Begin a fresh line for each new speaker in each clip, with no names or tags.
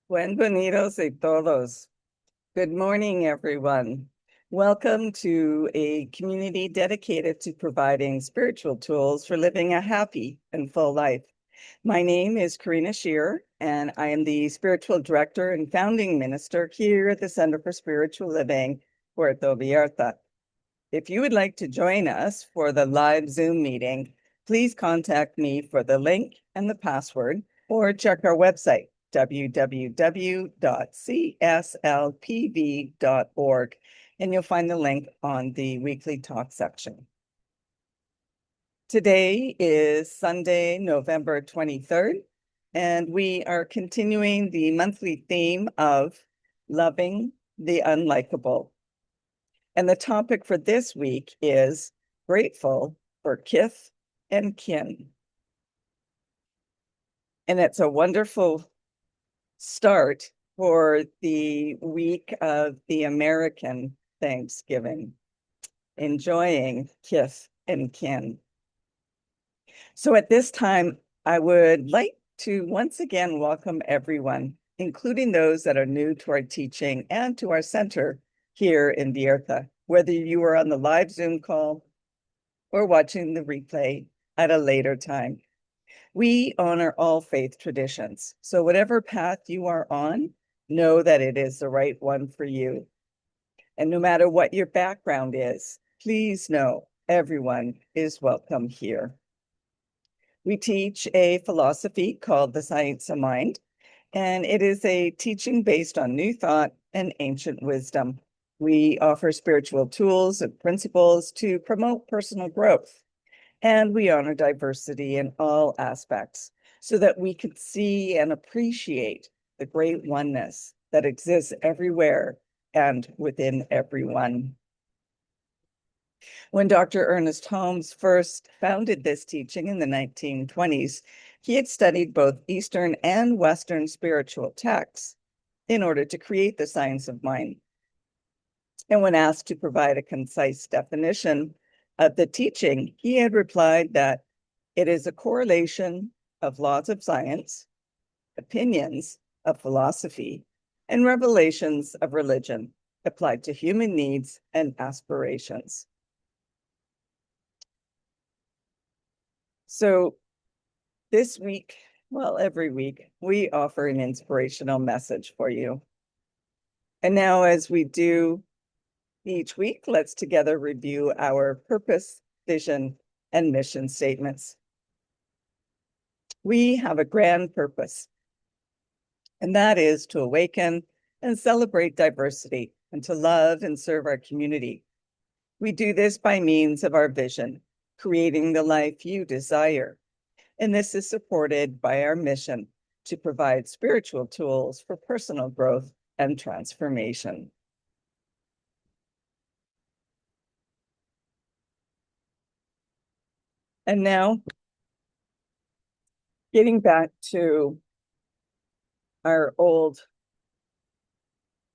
Bienvenidos a todos. Good morning, everyone. Welcome to a community dedicated to providing spiritual tools for living a happy and full life. My name is Karina Shearer, and I am the spiritual director and founding minister here at the Center for Spiritual Living Puerto Vallarta. If you would like to join us for the live Zoom meeting, please contact me for the link and the password, or check our website, www.cslpv.org, and you'll find the link on the weekly talk section. Today is Sunday, November 23rd, and we are continuing the monthly theme of loving the unlikable. And the topic for this week is grateful for Kith and Kin. And it's a wonderful start for the week of the American Thanksgiving, enjoying Kith and Kin. So at this time, I would like to once again welcome everyone, including those that are new to our teaching and to our center here in Vallarta, whether you are on the live Zoom call or watching the replay at a later time. We honor all faith traditions, so whatever path you are on, know that it is the right one for you. And no matter what your background is, please know everyone is welcome here. We teach a philosophy called the Science of Mind, and it is a teaching based on new thought and ancient wisdom. We offer spiritual tools and principles to promote personal growth, and we honor diversity in all aspects so that we could see and appreciate the great oneness that exists everywhere and within everyone. When Dr. Ernest Holmes first founded this teaching in the 1920s, he had studied both Eastern and Western spiritual texts in order to create the science of mind. And when asked to provide a concise definition of the teaching, he had replied that it is a correlation of laws of science, opinions of philosophy, and revelations of religion applied to human needs and aspirations. So this week, well, every week, we offer an inspirational message for you. And now, as we do each week, let's together review our purpose, vision, and mission statements. We have a grand purpose, and that is to awaken and celebrate diversity and to love and serve our community. We do this by means of our vision, creating the life you desire. And this is supported by our mission to provide spiritual tools for personal growth and transformation. And now, getting back to our old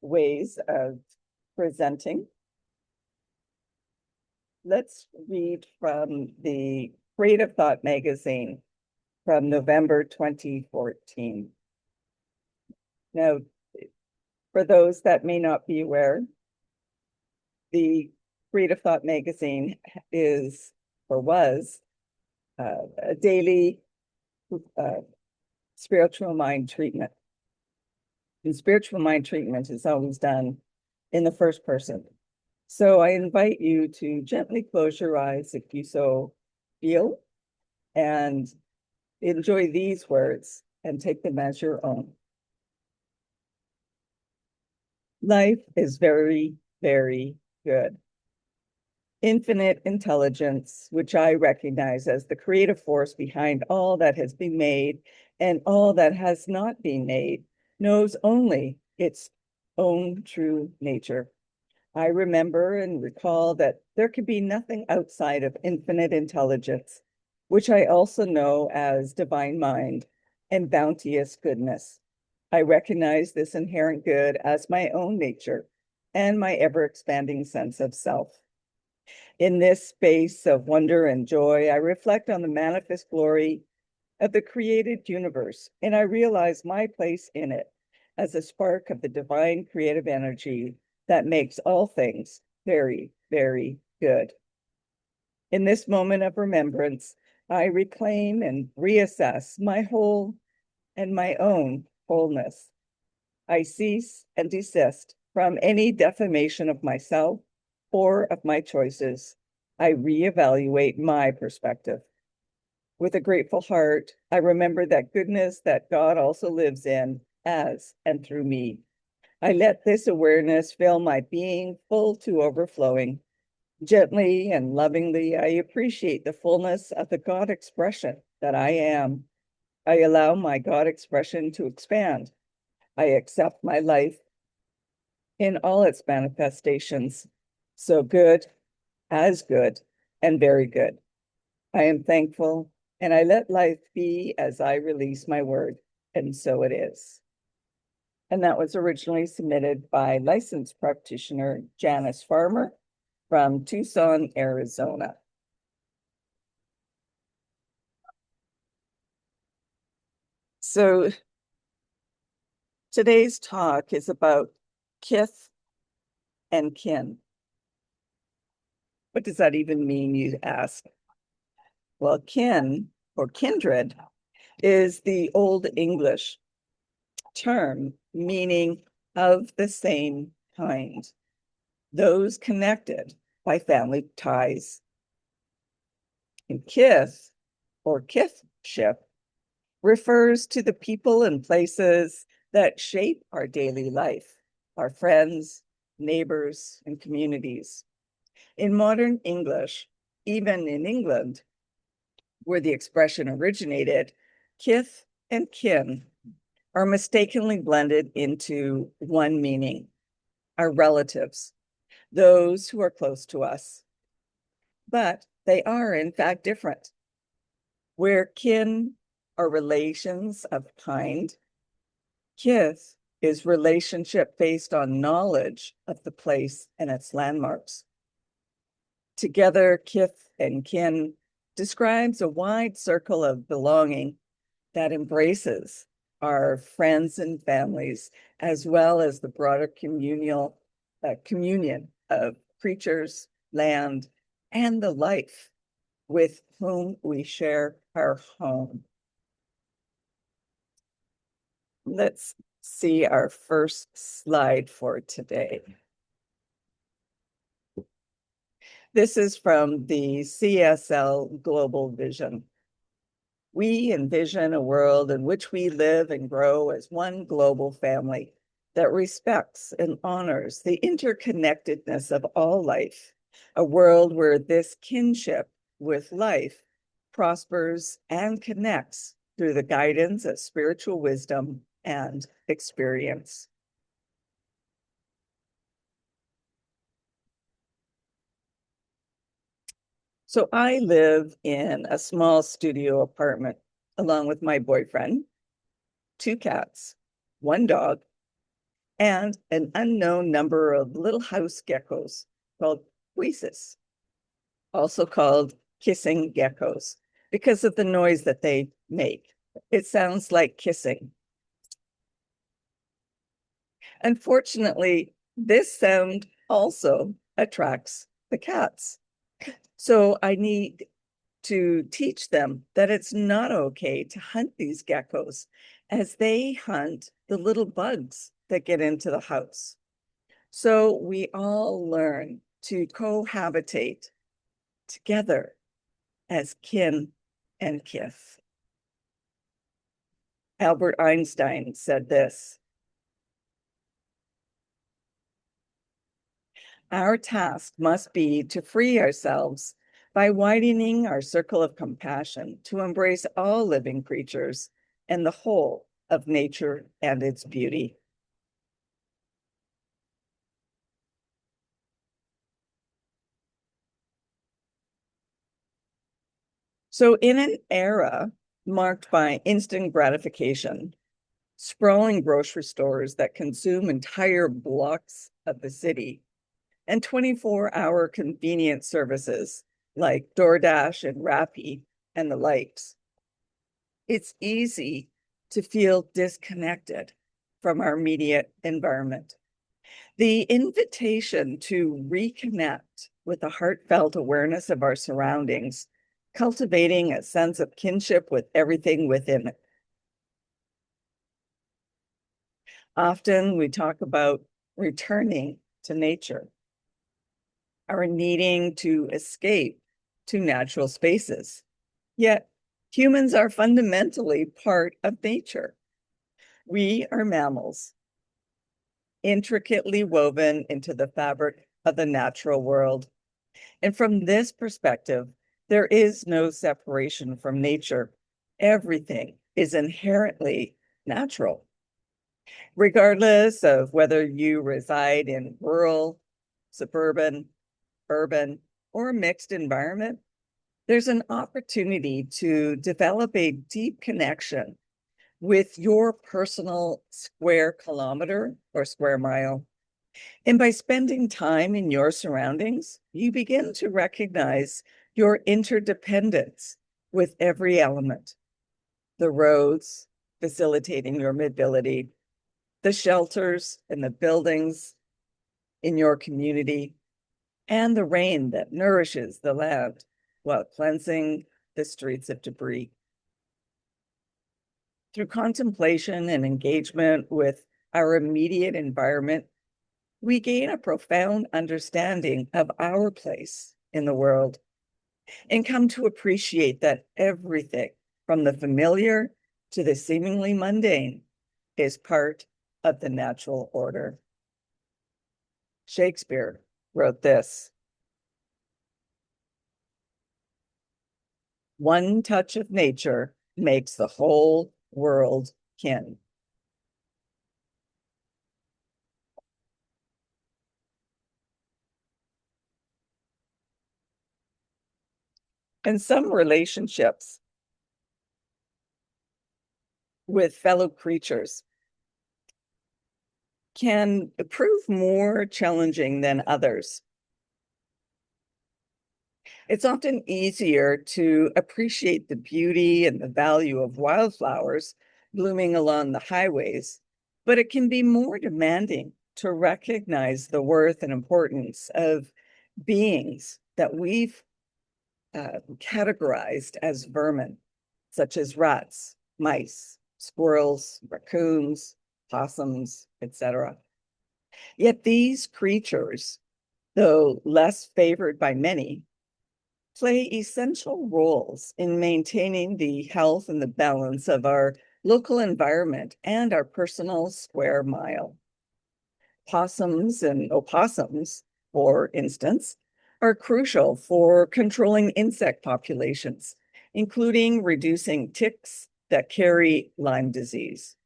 ways of presenting, let's read from the Creative Thought magazine from November 2014. Now, for those that may not be aware, the Creative Thought magazine is or was a daily spiritual mind treatment. And spiritual mind treatment is always done in the first person. So I invite you to gently close your eyes if you so feel, and enjoy these words and take them as your own. Life is very, very good. Infinite intelligence, which I recognize as the creative force behind all that has been made and all that has not been made, knows only its own true nature. I remember and recall that there could be nothing outside of infinite intelligence, which I also know as divine mind and bounteous goodness. I recognize this inherent good as my own nature and my ever-expanding sense of self. In this space of wonder and joy, I reflect on the manifest glory of the created universe, and I realize my place in it as a spark of the divine creative energy that makes all things very, very good. In this moment of remembrance, I reclaim and reassess my whole and my own wholeness. I cease and desist from any defamation of myself or of my choices. I reevaluate my perspective. With a grateful heart, I remember that goodness that God also lives in, as and through me. I let this awareness fill my being full to overflowing. Gently and lovingly, I appreciate the fullness of the God expression that I am. I allow my God expression to expand. I accept my life in all its manifestations, so good, as good, and very good. I am thankful, and I let life be as I release my word, and so it is. And that was originally submitted by licensed practitioner Janice Farmer from Tucson, Arizona. So today's talk is about kith and kin. What does that even mean, you ask? Well, kin or kindred is the Old English term meaning of the same kind, those connected by family ties. And kith or kithship refers to the people and places that shape our daily life, our friends, neighbors, and communities. In modern English, even in England, where the expression originated, kith and kin are mistakenly blended into one meaning, our relatives, those who are close to us. But they are, in fact, different. Where kin are relations of kind, kith is relationship based on knowledge of the place and its landmarks. Together, kith and kin describes a wide circle of belonging that embraces our friends and families, as well as the broader communion of creatures, land, and the life with whom we share our home. Let's see our first slide for today. This is from the CSL Global Vision. We envision a world in which we live and grow as one global family that respects and honors the interconnectedness of all life, a world where this kinship with life prospers and connects through the guidance of spiritual wisdom and experience. So I live in a small studio apartment along with my boyfriend, two cats, one dog, and an unknown number of little house geckos called huises, also called kissing geckos, because of the noise that they make. It sounds like kissing. Unfortunately, this sound also attracts the cats. So I need to teach them that it's not okay to hunt these geckos as they hunt the little bugs that get into the house. So we all learn to cohabitate together as kin and kith. Albert Einstein said this: our task must be to free ourselves by widening our circle of compassion to embrace all living creatures and the whole of nature and its beauty. So in an era marked by instant gratification, sprawling grocery stores that consume entire blocks of the city, and 24-hour convenience services like DoorDash and Rappi and the likes, it's easy to feel disconnected from our immediate environment. The invitation to reconnect with a heartfelt awareness of our surroundings, cultivating a sense of kinship with everything within it. Often we talk about returning to nature, our needing to escape to natural spaces. Yet humans are fundamentally part of nature. We are mammals, intricately woven into the fabric of the natural world. And from this perspective, there is no separation from nature. Everything is inherently natural. Regardless of whether you reside in rural, suburban, urban, or a mixed environment, there's an opportunity to develop a deep connection with your personal square kilometer or square mile. And by spending time in your surroundings, you begin to recognize your interdependence with every element. The roads facilitating your mobility, the shelters and the buildings in your community, and the rain that nourishes the land while cleansing the streets of debris. Through contemplation and engagement with our immediate environment, we gain a profound understanding of our place in the world and come to appreciate that everything from the familiar to the seemingly mundane is part of the natural order. Shakespeare wrote this: "One touch of nature makes the whole world kin." And some relationships with fellow creatures can prove more challenging than others. It's often easier to appreciate the beauty and the value of wildflowers blooming along the highways, but it can be more demanding to recognize the worth and importance of beings that we've categorized as vermin, such as rats, mice, squirrels, raccoons, possums, etc. Yet these creatures, though less favored by many, play essential roles in maintaining the health and the balance of our local environment and our personal square mile. Possums and opossums, for instance, are crucial for controlling insect populations, including reducing ticks that carry Lyme disease.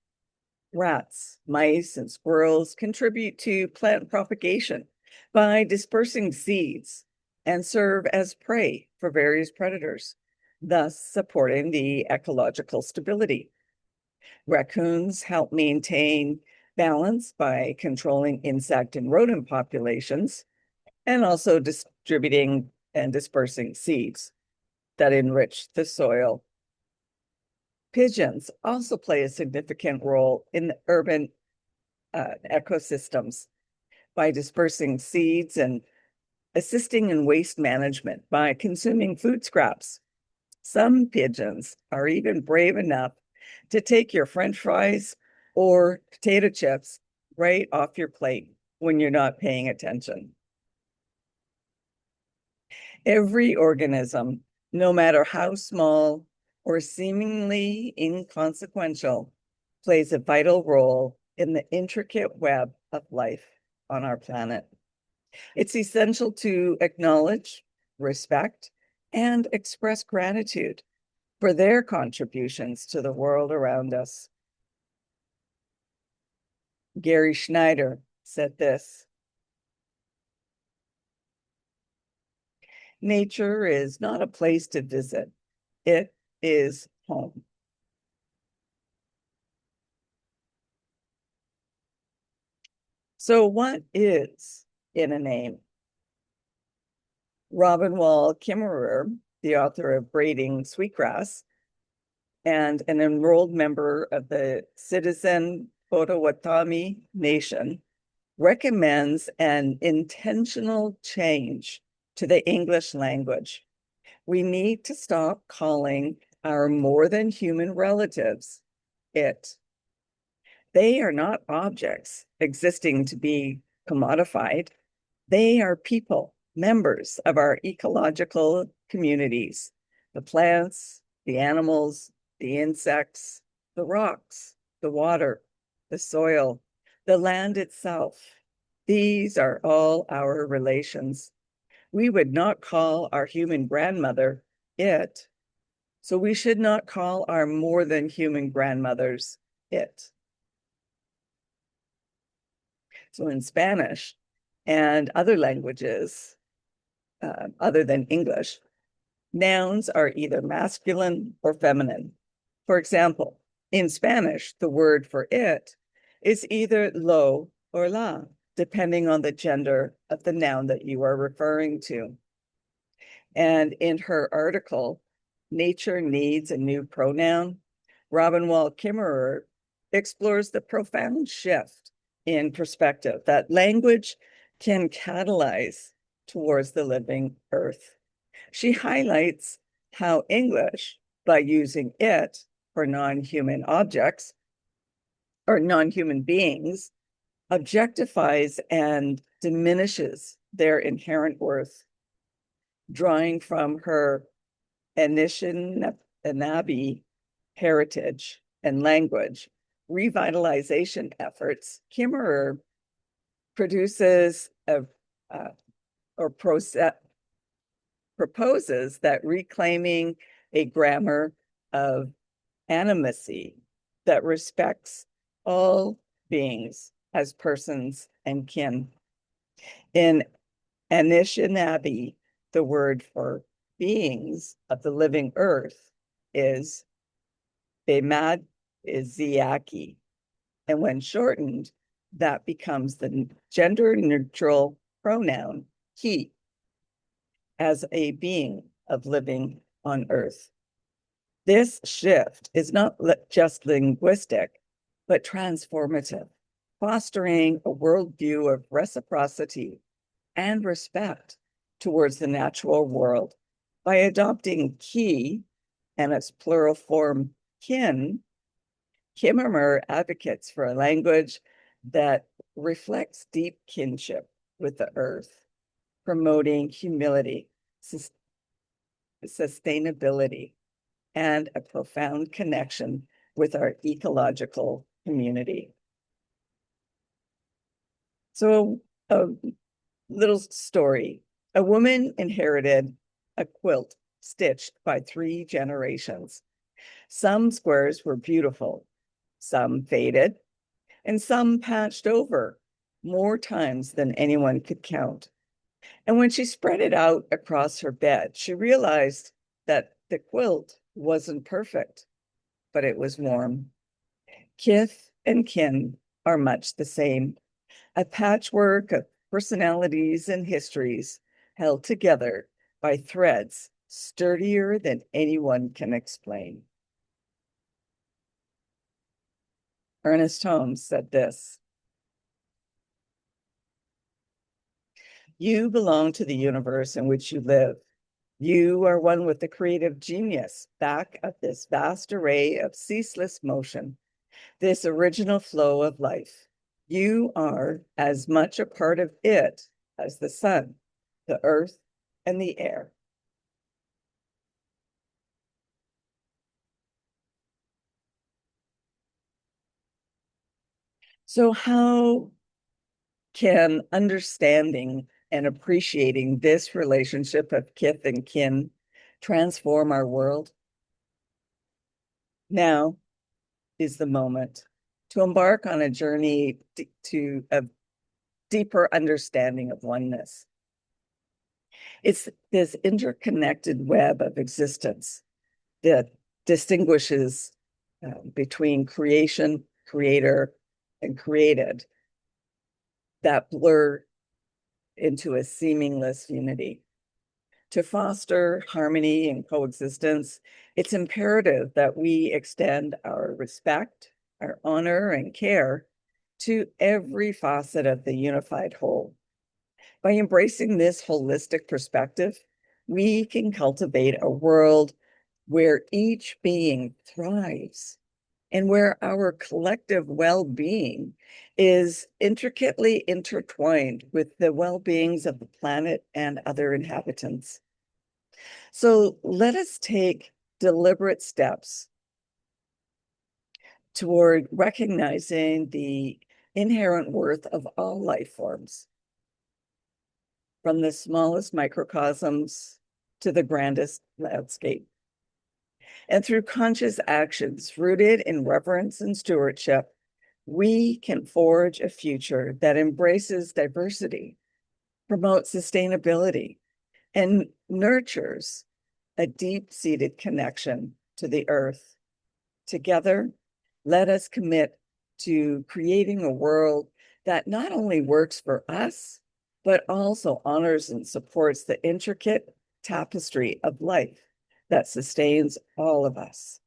Rats, mice, and squirrels contribute to plant propagation by dispersing seeds and serve as prey for various predators, thus supporting the ecological stability. Raccoons help maintain balance by controlling insect and rodent populations and also distributing and dispersing seeds that enrich the soil. Pigeons also play a significant role in the urban ecosystems by dispersing seeds and assisting in waste management by consuming food scraps. Some pigeons are even brave enough to take your French fries or potato chips right off your plate when you're not paying attention. Every organism, no matter how small or seemingly inconsequential, plays a vital role in the intricate web of life on our planet. It's essential to acknowledge, respect, and express gratitude for their contributions to the world around us. Gary Schneider said this: "Nature is not a place to visit, it is home." So what is in a name? Robin Wall Kimmerer, the author of Braiding Sweetgrass and an enrolled member of the Citizen Potawatomi Nation recommends an intentional change to the English language. We need to stop calling our more than human relatives it. They are not objects existing to be commodified. They are people, members of our ecological communities, the plants, the animals, the insects, the rocks, the water, the soil, the land itself. These are all our relations. We would not call our human grandmother it, so we should not call our more than human grandmothers it. So in Spanish and other languages, other than English, nouns are either masculine or feminine. For example, in Spanish, the word for it is either lo or la, depending on the gender of the noun that you are referring to. And in her article, Nature Needs a New Pronoun, Robin Wall Kimmerer explores the profound shift in perspective that language can catalyze towards the living earth. She highlights how English, by using it for non-human objects or non-human beings, objectifies and diminishes their inherent worth, drawing from her Anishinaabe heritage and language revitalization efforts. Kimmerer proposes that reclaiming a grammar of animacy that respects all beings as persons and kin. In Anishinaabe, the word for beings of the living earth is Bemad Iziaki. And when shortened, that becomes the gender-neutral pronoun he, as a being of living on earth. This shift is not just linguistic, but transformative, fostering a worldview of reciprocity and respect towards the natural world by adopting ki and its plural form kin. Kimmerer advocates for a language that reflects deep kinship with the earth, promoting humility, sustainability, and a profound connection with our ecological community. So a little story. A woman inherited a quilt stitched by 3 generations. Some squares were beautiful, some faded, and some patched over more times than anyone could count. And when she spread it out across her bed, she realized that the quilt wasn't perfect, but it was warm. Kith and kin are much the same, a patchwork of personalities and histories held together by threads sturdier than anyone can explain. Ernest Holmes said this: "You belong to the universe in which you live. You are one with the creative genius back of this vast array of ceaseless motion, this original flow of life. You are as much a part of it as the sun, the earth, and the air." So how can understanding and appreciating this relationship of kith and kin transform our world? Now is the moment to embark on a journey to a deeper understanding of oneness. It's this interconnected web of existence that distinguishes between creation, creator, and created that blur into a seamless unity. To foster harmony and coexistence, it's imperative that we extend our respect our honor and care to every facet of the unified whole. By embracing this holistic perspective, we can cultivate a world where each being thrives and where our collective well-being is intricately intertwined with the well-beings of the planet and other inhabitants. So let us take deliberate steps toward recognizing the inherent worth of all life forms, from the smallest microcosms to the grandest landscape. And through conscious actions rooted in reverence and stewardship, we can forge a future that embraces diversity, promotes sustainability, and nurtures a deep-seated connection to the earth. Together, let us commit to creating a world that not only works for us, but also honors and supports the intricate tapestry of life that sustains all of us.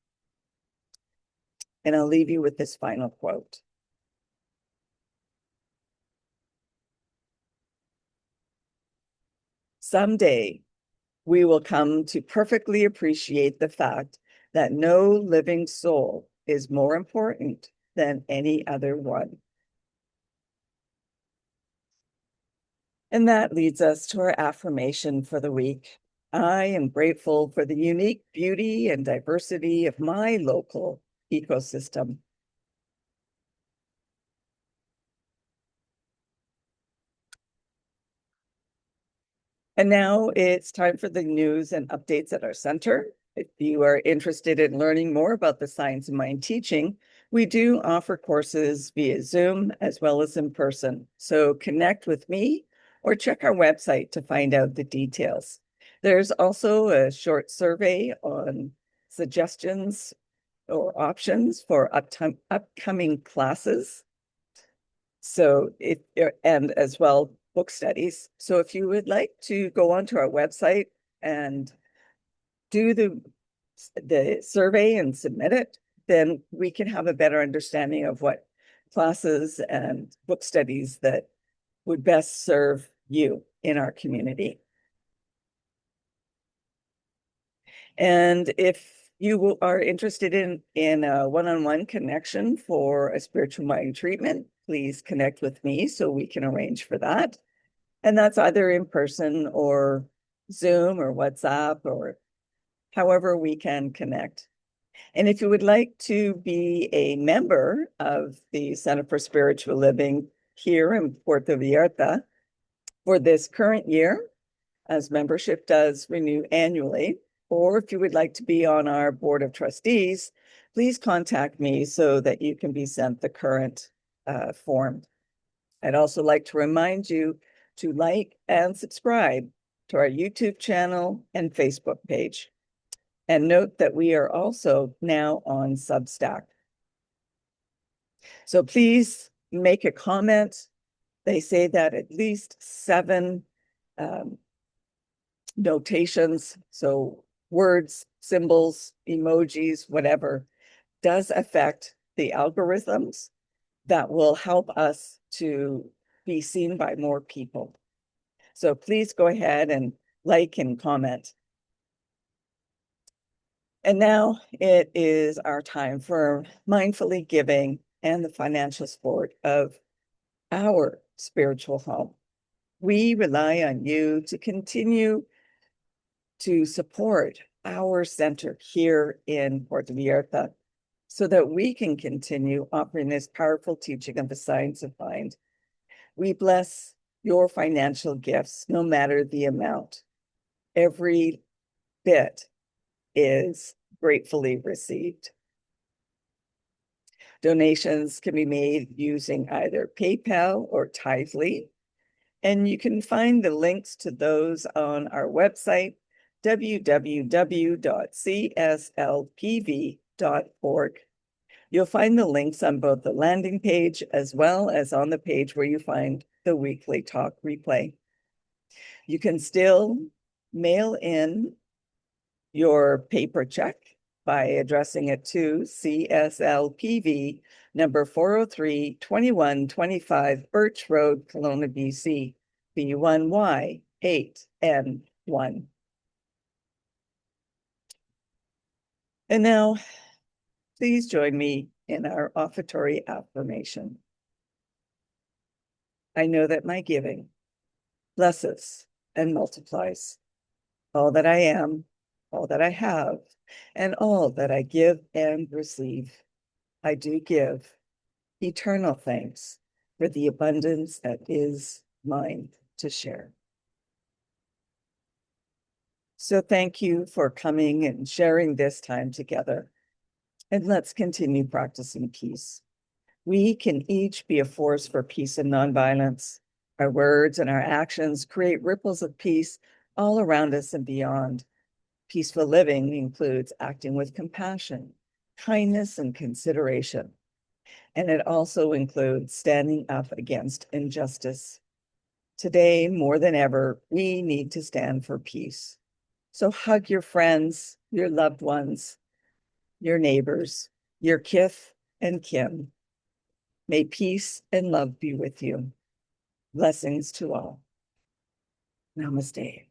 And I'll leave you with this final quote. Someday, we will come to perfectly appreciate the fact that no living soul is more important than any other one. And that leads us to our affirmation for the week. I am grateful for the unique beauty and diversity of my local ecosystem. And now it's time for the news and updates at our center. If you are interested in learning more about the Science of Mind teaching, we do offer courses via Zoom as well as in person. So connect with me or check our website to find out the details. There's also a short survey on suggestions or options for upcoming classes. So and as well, book studies. So if you would like to go onto our website and do the survey and submit it, then we can have a better understanding of what classes and book studies that would best serve you in our community. And if you are interested in a one-on-one connection for a spiritual mind treatment, please connect with me so we can arrange for that. And that's either in person or Zoom or WhatsApp or however we can connect. And if you would like to be a member of the Center for Spiritual Living here in Puerto Vallarta for this current year, as membership does renew annually, or if you would like to be on our board of trustees, please contact me so that you can be sent the current form. I'd also like to remind you to like and subscribe to our YouTube channel and Facebook page. And note that we are also now on Substack. So please make a comment. They say that at least 7 notations, so words, symbols, emojis, whatever, does affect the algorithms that will help us to be seen by more people. So please go ahead and like and comment. And now it is our time for mindfully giving and the financial support of our spiritual home. We rely on you to continue to support our center here in Puerto Vallarta so that we can continue offering this powerful teaching of the science of mind. We bless your financial gifts, no matter the amount. Every bit is gratefully received. Donations can be made using either PayPal or Tithely, and you can find the links to those on our website, www.cslpv.org. You'll find the links on both the landing page as well as on the page where you find the weekly talk replay. You can still mail in your paper check by addressing it to CSLPV number 403 2125 Birch Road, Kelowna, BC, B1Y 8N1. And now, please join me in our offertory affirmation. I know that my giving blesses and multiplies all that I am, all that I have, and all that I give and receive. I do give eternal thanks for the abundance that is mine to share. So thank you for coming and sharing this time together. And let's continue practicing peace. We can each be a force for peace and nonviolence. Our words and our actions create ripples of peace all around us and beyond. Peaceful living includes acting with compassion, kindness, and consideration. And it also includes standing up against injustice. Today, more than ever, we need to stand for peace. So hug your friends, your loved ones, your neighbors, your kith and kin. May peace and love be with you. Blessings to all. Namaste.